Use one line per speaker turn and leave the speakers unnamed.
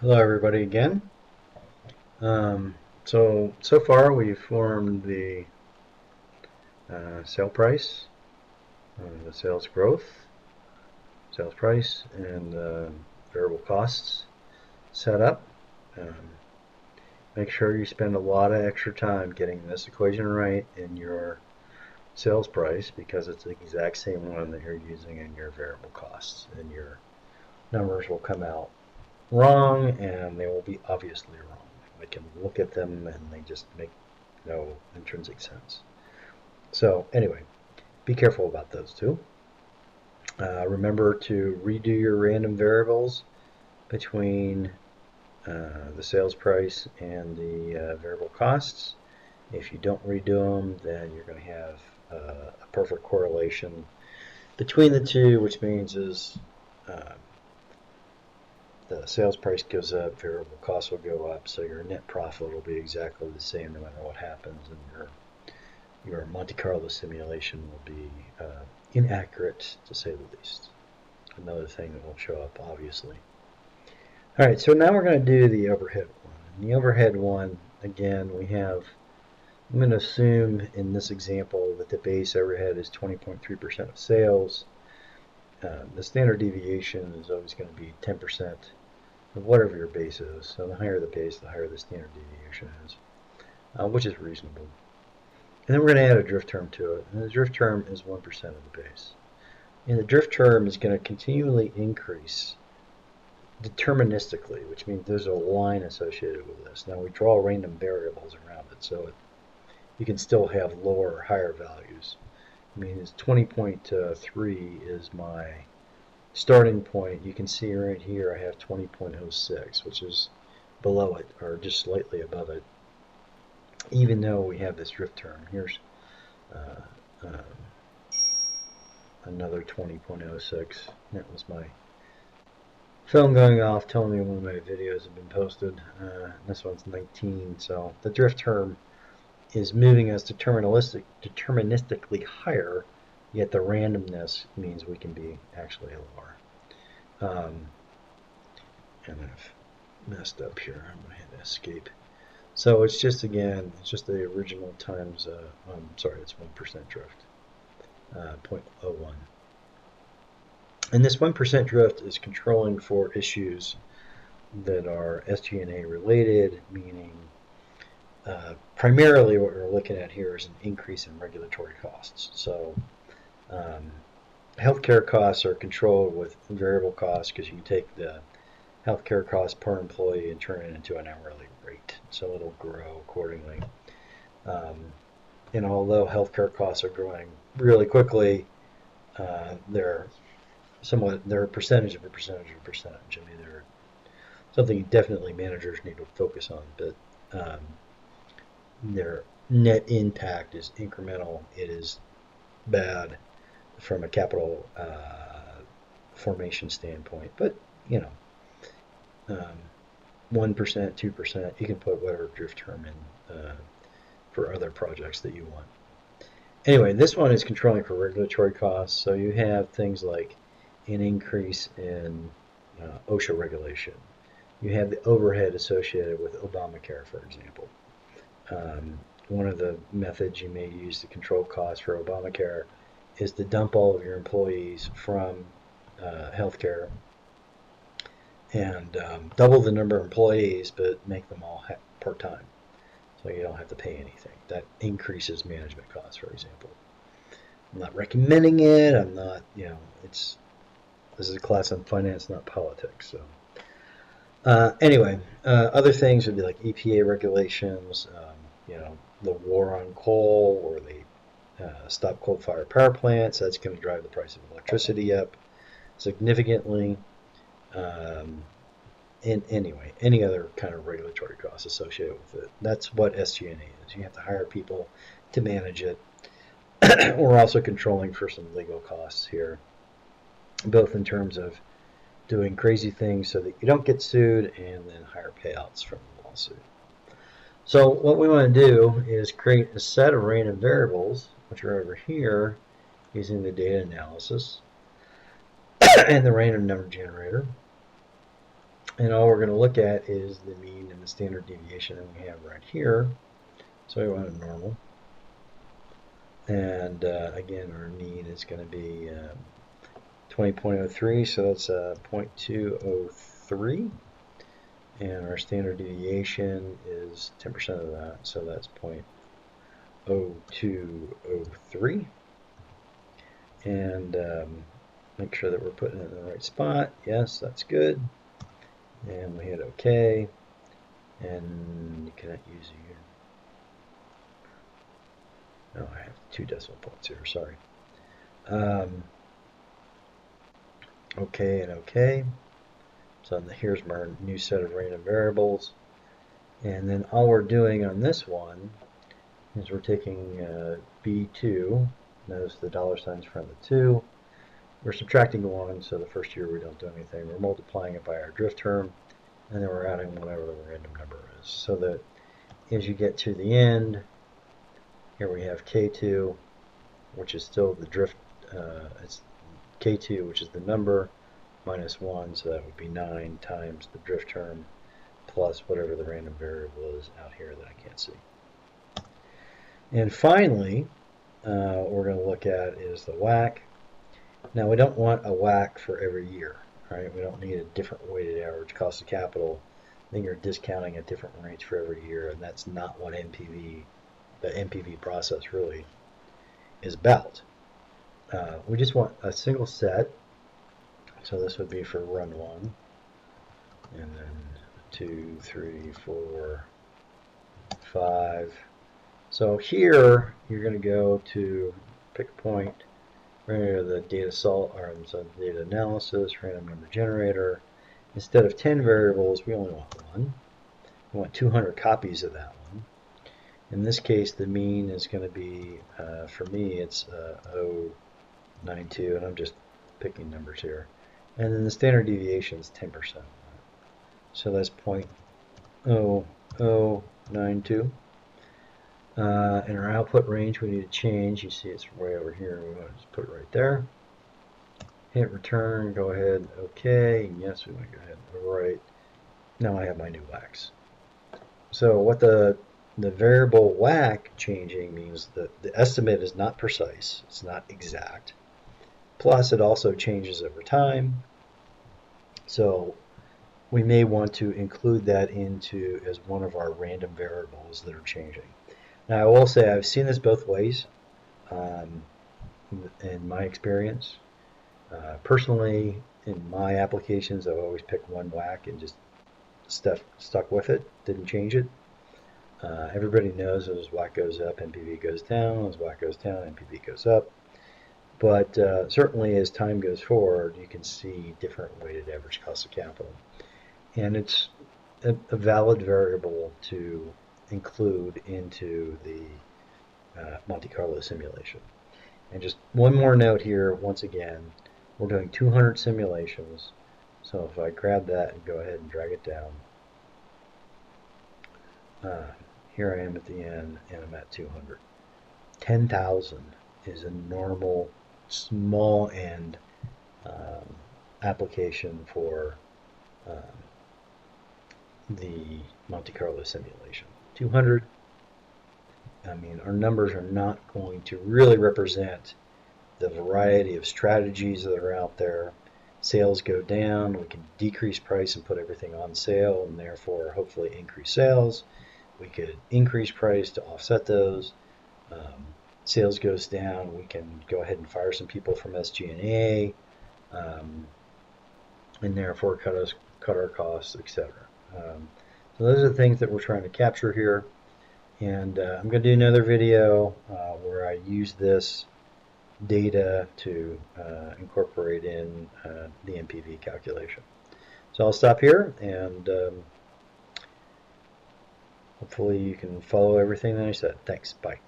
Hello everybody again. So far we've formed the sale price, the sales growth, sales price, and variable costs set up. Um, Make sure you spend a lot of extra time getting this equation right in your sales price because it's the exact same one that you're using in your variable costs, and your numbers will come out wrong, and they will be obviously wrong. I can look at them and they just make no intrinsic sense. So anyway, be careful about those two. Remember to redo your random variables between the sales price and the variable costs. If you don't redo them, then you're going to have a perfect correlation between the two, which means is the sales price goes up, variable costs will go up, so your net profit will be exactly the same no matter what happens, and your Monte Carlo simulation will be inaccurate, to say the least. Another thing that will show up, obviously. All right, so now we're going to do the overhead one. In the overhead one, again, I'm going to assume in this example that the base overhead is 20.3% of sales. The standard deviation is always going to be 10% of whatever your base is. So the higher the base, the higher the standard deviation is, which is reasonable. And then we're going to add a drift term to it. And the drift term is 1% of the base. And the drift term is going to continually increase deterministically, which means there's a line associated with this. Now we draw random variables around it, so you can still have lower or higher values. I mean, it's 20.3 is my starting point. You can see right here I have 20.06, which is below it, or just slightly above it, even though we have this drift term. Here's another 20.06. That was my phone going off telling me one of my videos have been posted. This one's 19, so the drift term is moving us deterministically higher, yet the randomness means we can be actually lower. And I've messed up here. I'm going to hit escape. So it's just, again, it's just the original times, I'm sorry, it's 1% drift, 0.01. And this 1% drift is controlling for issues that are SG&A related, meaning primarily what we're looking at here is an increase in regulatory costs. So healthcare costs are controlled with variable costs because you can take the healthcare cost per employee and turn it into an hourly rate, so it'll grow accordingly. And although healthcare costs are growing really quickly, they're a percentage of a percentage of a percentage. I mean, they're something definitely managers need to focus on, but their net impact is incremental. It is bad from a capital formation standpoint, but 1%, 2%, you can put whatever drift term in for other projects that you want. Anyway, this one is controlling for regulatory costs, so you have things like an increase in OSHA regulation. You have the overhead associated with Obamacare, for example. One of the methods you may use to control costs for Obamacare is to dump all of your employees from healthcare and double the number of employees, but make them all part-time, so you don't have to pay anything. That increases management costs, for example. I'm not recommending it. I'm not, this is a class on finance, not politics. So anyway, other things would be like EPA regulations, the war on coal, or they stop coal-fired power plants. That's going to drive the price of electricity up significantly. And anyway, any other kind of regulatory costs associated with it. That's what SG&A is. You have to hire people to manage it. We're also controlling for some legal costs here, both in terms of doing crazy things so that you don't get sued, and then higher payouts from the lawsuit. So what we want to do is create a set of random variables, which are over here using the data analysis and the random number generator. And all we're going to look at is the mean and the standard deviation that we have right here. So we want a normal. And again, our mean is going to be 20.03, so that's 0.203. And our standard deviation is 10% of that, so that's 0.0203. And make sure that we're putting it in the right spot. Yes, that's good. And we hit OK. And you cannot use your. Oh, I have 2 decimal points here. Sorry. OK and OK. So here's my new set of random variables. And then all we're doing on this one is we're taking B2. Notice the dollar signs in front of the 2. We're subtracting 1, so the first year we don't do anything. We're multiplying it by our drift term, and then we're adding whatever the random number is. So that as you get to the end, here we have K2, which is still the drift, it's K2, which is the number, minus 1, so that would be 9 times the drift term plus whatever the random variable is out here that I can't see. And finally, what we're going to look at is the WACC. Now, we don't want a WACC for every year, right? We don't need a different weighted average cost of capital. Then you're discounting at different rates for every year, and that's not what the NPV process really is about. We just want a single set. So this would be for run 1, and then 2, 3, 4, 5. So here you're going to go to pick a point. We're going to go to the data data analysis, random number generator. Instead of 10 variables, we only want 1. We want 200 copies of that one. In this case, the mean is going to be, for me, it's 0.92, and I'm just picking numbers here. And then the standard deviation is 10%. So that's 0.0092. In our output range, we need to change. You see it's way over here. We want to just put it right there. Hit return, go ahead, OK. And yes, we want to go ahead and overwrite. Now I have my new WACCs. So what the variable WACC changing means that the estimate is not precise. It's not exact. Plus, it also changes over time. So we may want to include that into as one of our random variables that are changing. Now, I will say I've seen this both ways in my experience. Personally, in my applications, I've always picked one WACC and just stuck with it, didn't change it. Everybody knows as WACC goes up, NPV goes down. As WACC goes down, NPV goes up. But certainly as time goes forward, you can see different weighted average cost of capital. And it's a valid variable to include into the Monte Carlo simulation. And just one more note here, once again, we're doing 200 simulations. So if I grab that and go ahead and drag it down, here I am at the end, and I'm at 200. 10,000 is a normal small end application for the Monte Carlo simulation. 200, I mean, our numbers are not going to really represent the variety of strategies that are out there. Sales go down, we can decrease price and put everything on sale, and therefore hopefully increase sales. We could increase price to offset those. Sales goes down, we can go ahead and fire some people from SG&A, and therefore cut our costs, etc. So those are the things that we're trying to capture here. And I'm going to do another video where I use this data to incorporate in the NPV calculation. So I'll stop here, and hopefully you can follow everything that I said. Thanks. Bye.